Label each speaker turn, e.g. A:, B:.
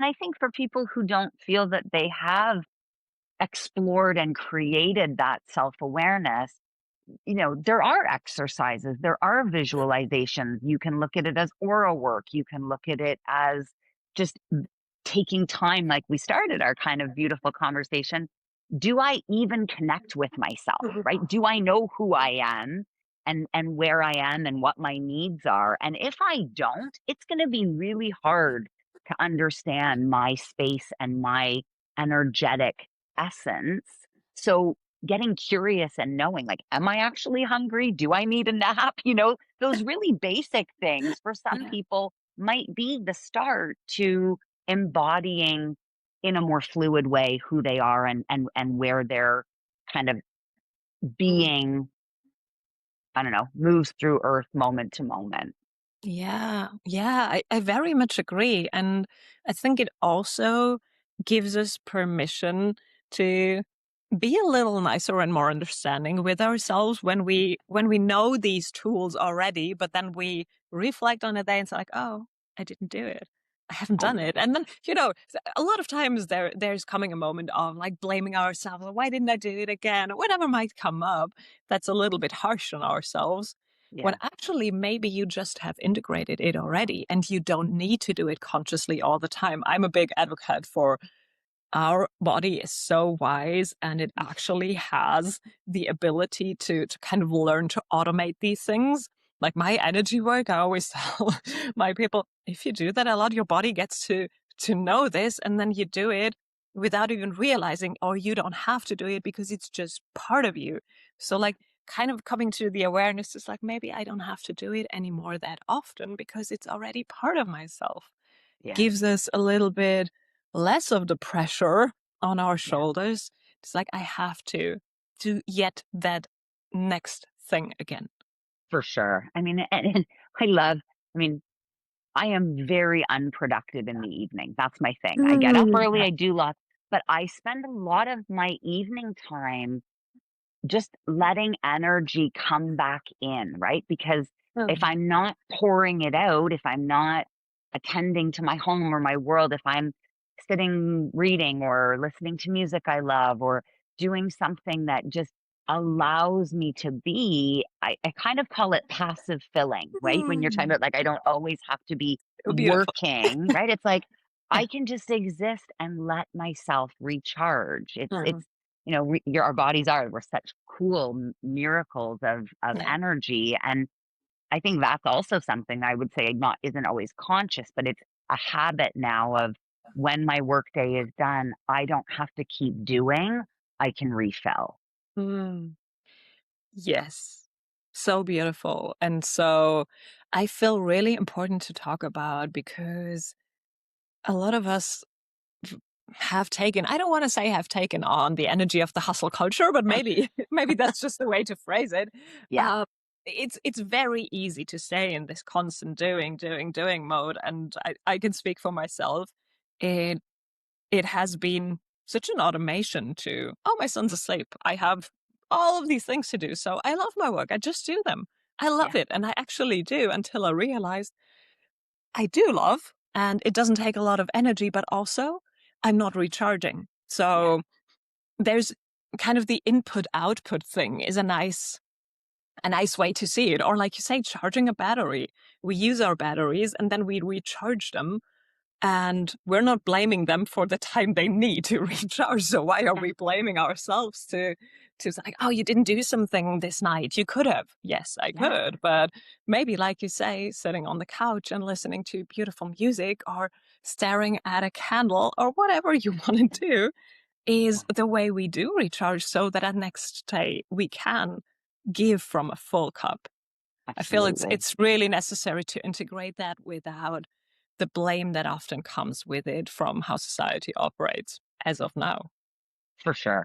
A: And I think for people who don't feel that they have explored and created that self-awareness, there are exercises, there are visualizations. You can look at it as aura work. You can look at it as just taking time, like we started our kind of beautiful conversation. Do I even connect with myself, right? Do I know who I am and where I am and what my needs are? And if I don't, it's going to be really hard to understand my space and my energetic essence. So getting curious and knowing, like, am I actually hungry? Do I need a nap? Those really basic things for some
B: Yeah.
A: people might be the start to embodying in a more fluid way who they are and where their kind of
B: Mm.
A: being, I don't know, moves through earth moment to moment.
B: Yeah, yeah, I very much agree. And I think it also gives us permission to be a little nicer and more understanding with ourselves when we know these tools already, but then we reflect on a day and it's like, oh, I didn't do it. I haven't done it. And then, a lot of times there's coming a moment of like blaming ourselves. Why didn't I do it again? Or whatever might come up that's a little bit harsh on ourselves. When
A: Yeah.
B: actually maybe you just have integrated it already and you don't need to do it consciously all the time. I'm a big advocate for our body is so wise and it actually has the ability to kind of learn to automate these things. Like my energy work, I always tell my people, if you do that a lot, your body gets to know this and then you do it without even realizing, or you don't have to do it because it's just part of you. So like kind of coming to the awareness is like, maybe I don't have to do it anymore that often because it's already part of myself.
A: Yeah.
B: Gives us a little bit less of the pressure on our
A: Yeah.
B: shoulders. It's like I have to do yet that next thing again.
A: For sure. I mean, and I mean, I am very unproductive in the evening. That's my thing. I get up early,
B: Yeah.
A: I do lots, but I spend a lot of my evening time just letting energy come back in, right? Because
B: Oh,
A: if
B: yeah.
A: I'm not pouring it out, if I'm not attending to my home or my world, if I'm sitting reading or listening to music I love or doing something that just allows me to be, I kind of call it passive filling, right? When you're talking
B: Mm.
A: about like, I don't always have to be
B: Oh, beautiful.
A: working, right? It's like
B: Yeah.
A: I can just exist and let myself recharge.
B: Mhm.
A: Our bodies we're such cool miracles of
B: Yeah.
A: energy. And I think that's also something I would say not isn't always conscious, but it's a habit now of when my workday is done, I don't have to keep doing, I can refill.
B: Mm. Yes. So beautiful. And so I feel really important to talk about because a lot of us have taken, I don't want to say have taken on the energy of the hustle culture, but maybe maybe that's just the way to phrase it.
A: Yeah.
B: uh, it's very easy to stay in this constant doing mode, and I can speak for myself. It it has been such an automation to, oh, my son's asleep, I have all of these things to do, so I love my work, I just do them. I
A: Yeah.
B: love it, and I actually do, until I realized I do love, and it doesn't take a lot of energy, but also I'm not recharging.
A: Yeah.
B: So there's kind of the input output thing is a nice way to see it. Or like you say, charging a battery. We use our batteries and then we recharge them, and we're not blaming them for the time they need to recharge. So why are we blaming ourselves to say, oh, you didn't do something this night? You could have. Yes, I
A: Yeah.
B: could. But maybe, like you say, sitting on the couch and listening to beautiful music or staring at a candle or whatever you want to do is
A: Yeah.
B: the way we do recharge so that at next day we can give from a full cup. I feel it's
A: Absolutely.
B: it's really necessary to integrate that without the blame that often comes with it from how society operates as of now.
A: For sure.